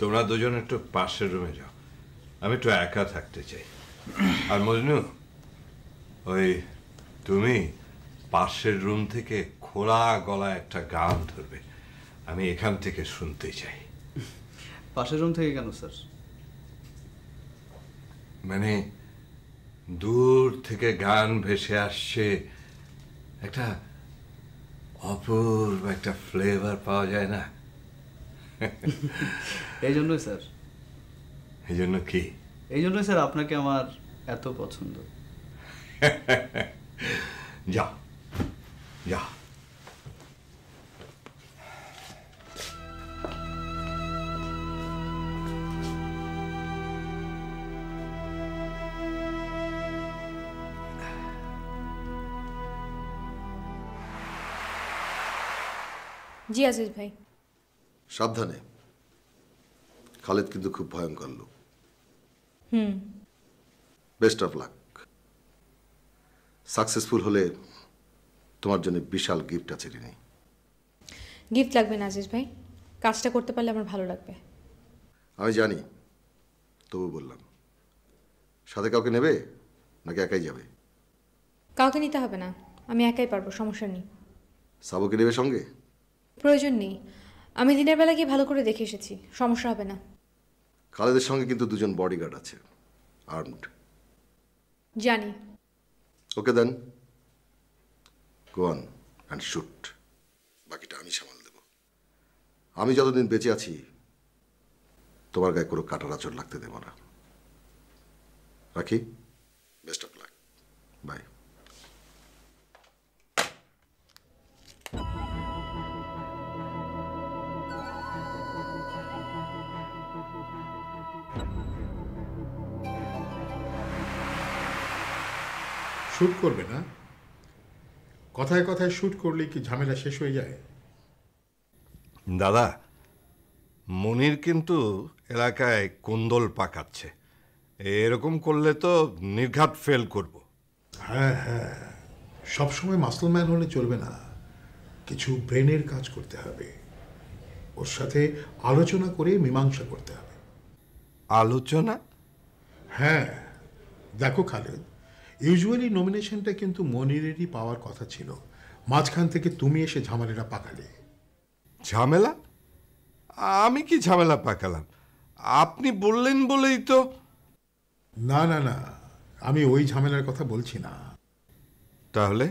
তোমরা দুজন একটু পাশের রুমে যাও, আমি একটু একা থাকতে চাই। আর মজনু, ওই তুমি পাশের রুম থেকে খোলা গলায় একটা গান ধরবে, আমি এখান থেকে শুনতে চাই। পাশের রুম থেকে কেন স্যার? মানে দূর থেকে গান ভেসে আসছে, একটা অপূর্ব একটা ফ্লেভার পাওয়া যায় না? এই জন্যই স্যার। এই জন্য কি? এই জন্যই স্যার আপনাকে আমার এত পছন্দ। যা যা। জি আজিজ ভাই। সাবধানে, খালেদ কিন্তু খুব ভয়ঙ্কর লোক। Best of lakh. সাকসেসফুল হলে তোমার জন্য বিশাল গিফট আছে রিনি। গিফট লাগবে না আজিজ ভাই, কাজটা করতে পারলে আমার ভালো লাগবে। আমি জানি, তবু বললাম। সাথে কাউকে নেবে নাকি একাই যাবে? কাউকে নিতে হবে না, আমি একাই পারবো, সমস্যা নেই। সাবুকে নেবে সঙ্গে? প্রয়োজন নেই, আমি দিনের বেলা গিয়ে ভালো করে দেখে এসেছি, সমস্যা হবে না। খালেদের সঙ্গে কিন্তু দুজন বডিগার্ড আছে, আর্মড। জানি। ওকে দেন, গো অন অ্যান্ড শুট। বাকিটা আমি সামাল দেব। আমি যতদিন বেঁচে আছি তোমার গায়ে কোনো কাটার আঁচড় লাগতে দেব না। রাখি, best of luck, bye. Shoot করবে না? কথায় কথায় শ্যুট করলে কি ঝামেলা শেষ হয়ে যায়? দাদা, মনির কিন্তু এলাকায় কুন্দল পাকাচ্ছে, এরকম করলে তো নির্ঘাত ফেল করব। হ্যাঁ হ্যাঁ, সবসময় মাসলম্যান হলে চলবে না, কিছু ব্রেনের কাজ করতে হবে। ওর সাথে আলোচনা করে মীমাংসা করতে হবে। আলোচনা? হ্যাঁ, দেখো খালেদ, ইউজুয়ালি নমিনেশনটা কিন্তু মনিরেরই পাওয়ার কথা ছিল, মাঝখান থেকে তুমি এসে ঝামেলাটা পাকালে। ঝামেলা? আমি কি ঝামেলা পাকালাম? আপনি বললেন বলেই তো। না না না, আমি ওই ঝামেলার কথা বলছি না। তাহলে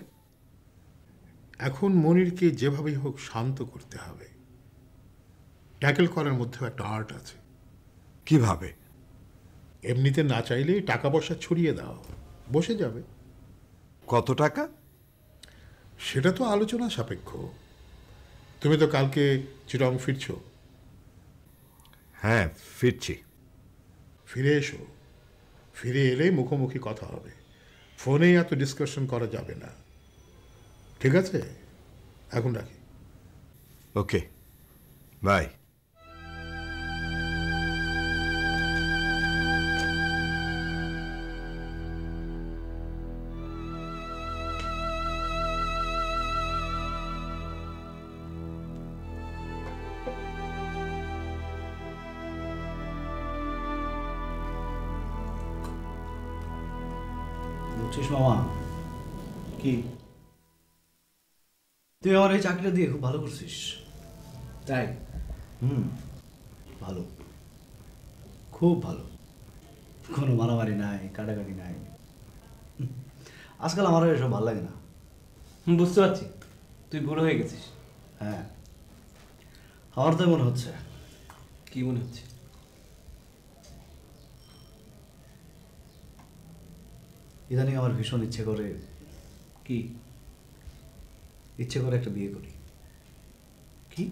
এখন মনিরকে যেভাবেই হোক শান্ত করতে হবে। ট্যাকেল করার মধ্যেও একটা আর্ট আছে। কিভাবে? এমনিতে না চাইলেই টাকা পয়সা ছড়িয়ে দাও, বসে যাবে। কত টাকা? সেটা তো আলোচনা সাপেক্ষ। তুমি তো কালকে চিটং ফিরছো। হ্যাঁ, ফিরছি। ফিরে এসো, ফিরে এলেই মুখোমুখি কথা হবে, ফোনে এত ডিসকাশন করা যাবে না। ঠিক আছে, এখন রাখি। ওকে, বাই। বুঝছিস মামা, কি তুই আমার এই চাকরিটা দিয়ে খুব ভালো করছিস? তাই? ভালো, খুব ভালো। কোনো মারামারি নাই, কাটাকাটি নাই। আজকাল আমার এসব ভালো লাগে না। বুঝতে পারছি, তুই বুড়ো হয়ে গেছিস। হ্যাঁ, আমার তো মনে হচ্ছে। কি মনে হচ্ছে? ইদানিং আমার ভীষণ ইচ্ছে করে। কি ইচ্ছে করে একটা বিয়ে করি। কি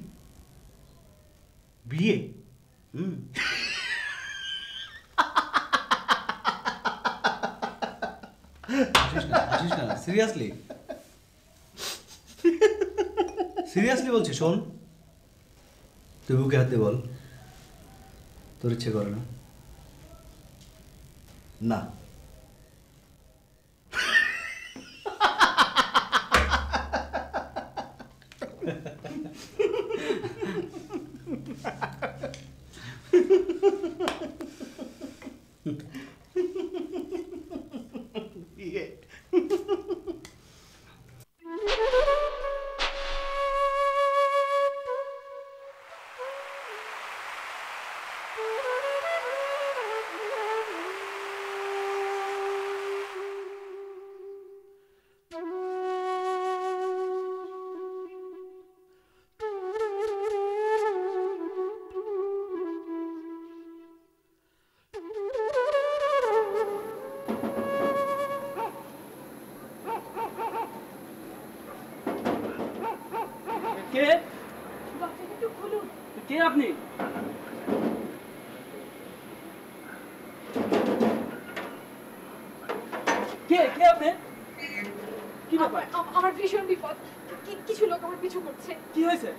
বিয়ে? হাসিস না, সিরিয়াসলি সিরিয়াসলি বলছি। শোন, তুই বুকে হাত দিয়ে বল, তোর ইচ্ছে করে না? না। কে? দরজাটা একটু খুলুন। কে আপনি? কে কে আপনি? কি ব্যাপার? আমার ভীষণ বিপদ। কিছু লোক আমার পিছু করছে। কি হয়েছে?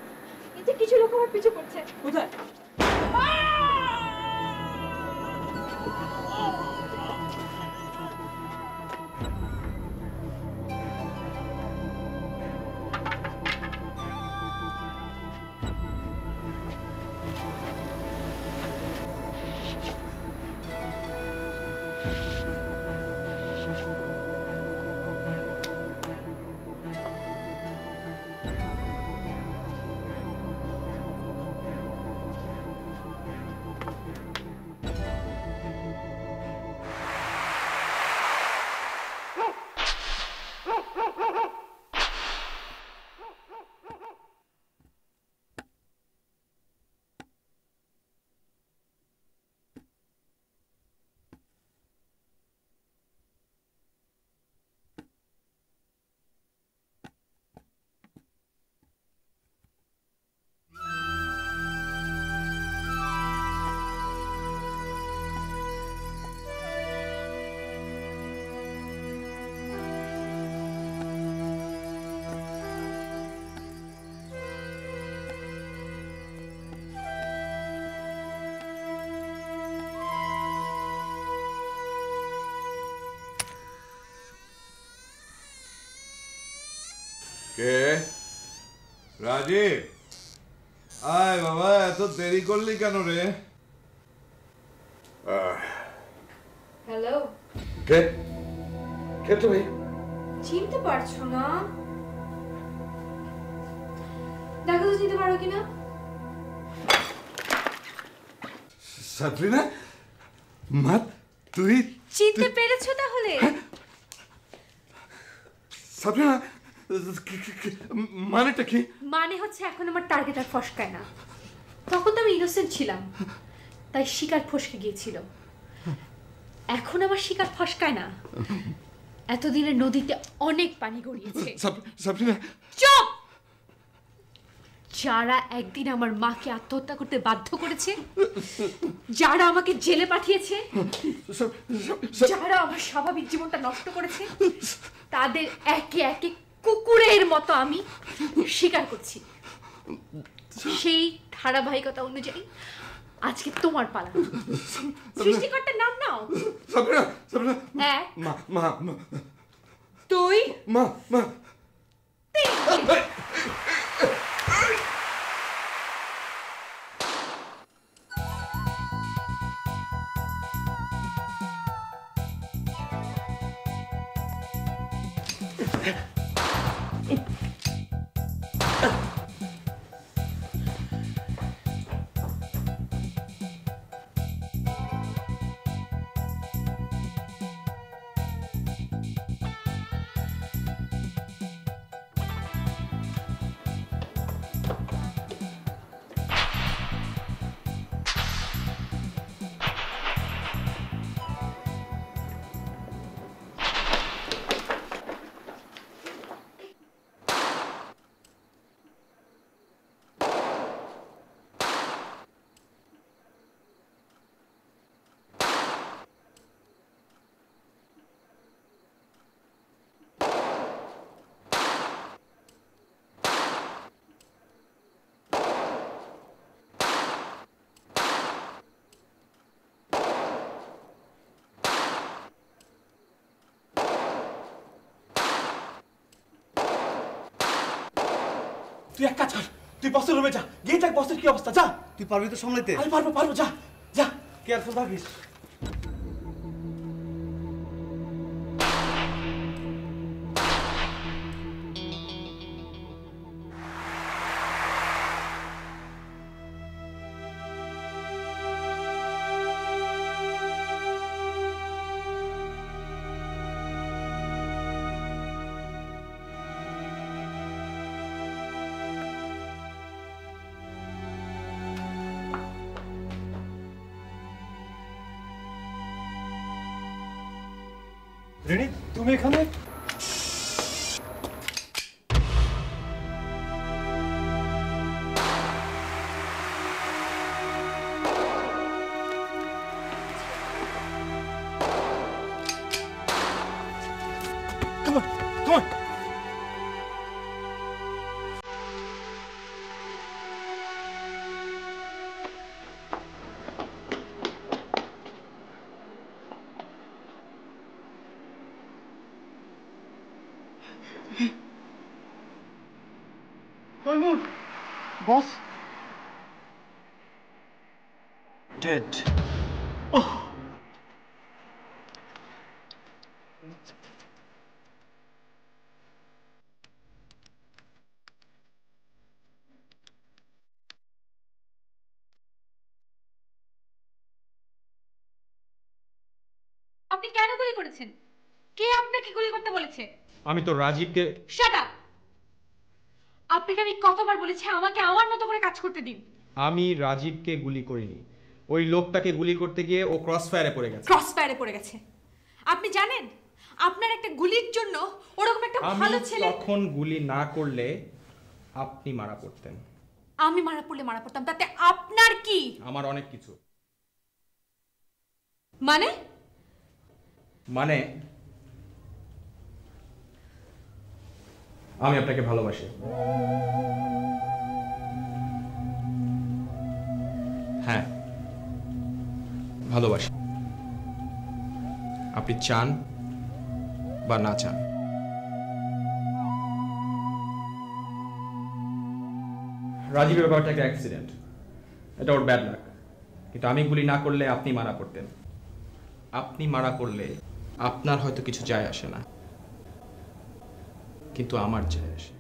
এই যে কিছু লোক আমার পিছু করছে। কোথায়? কে? রাজীব, আয় বাবা, এত দেরি করলি কেন রে? হ্যালো, কে? কে তুমি? চিনতে পারছো না? দেখো তো চিনতে পারো কিনা। সাবরিনা, মা তুই চিনতে পেরেছো তাহলে? সাবরিনা, মানেটা কি? মানে হচ্ছে এখন আমার টার্গেট আর ফসকায় না। তখন তো আমি ইনোসেন্ট ছিলাম, তাই শিকার ফসকে গিয়েছিল। এখন আমার শিকার ফসকায় না। এতদিনের নদীতে অনেক পানি গড়িয়েছে। সাবরিনা, চুপ! যারা একদিন আমার মাকে আত্মহত্যা করতে বাধ্য করেছে, যারা আমাকে জেলে পাঠিয়েছে, যারা আমার স্বাভাবিক জীবনটা নষ্ট করেছে, তাদের একে একে কুকুরের মতো আমি স্বীকার করছি। সেই ধারাবাহিকতা অনুযায়ী আজকে তোমার পালা। সৃষ্টিকর্তার নাম নাও। সাবরিনা, সাবরিনা, এক, মা মা মা, দুই, মা মা। তিন। তুই এক কাজ কর, তুই বসের রুমে যা, গিয়ে দেখ বসের কি অবস্থা। যা। তুই পারবি তো সামলাইতে? আমি পারবো পারবো, যা যা, কেয়ারফুল থাকিস। রেনি, তুমি এখানে? Come on, come on. Boss? Dead. Oh! আপনি কেন গুলি করেছেন? কে আপনাকে গুলি করতে বলেছে? আমি তো রাজীবকে। Shut up! আপনাকে আমি কতবার বলেছি আমাকে আমার মতো করে কাজ করতে দিন। আমি রাজীবকে গুলি করিনি, ওই লোকটাকে গুলি করতে গিয়ে ও ক্রস ফায়ারে পড়ে গেছে। ক্রস ফায়ারে পড়ে গেছে? আপনি জানেন আপনার একটা গুলির জন্য ওরকম একটা ভালো ছেলে। তখন গুলি না করলে আপনি মারা পড়তেন। আমি মারা পড়তাম, তাতে আপনার কি? আমার অনেক কিছু। মানে আমি আপনাকে ভালোবাসি। হ্যাঁ, ভালোবাসি। আপনি চান বা না চান। রাজীবের ব্যাপারটা একটা অ্যাক্সিডেন্ট, এটা ওর ব্যাড লাক। কিন্তু আমি গুলি না করলে আপনি মারা পড়তেন। আপনি মারা পড়লে আপনার হয়তো কিছু যায় আসে না, কিন্তু আমার যায় আসে।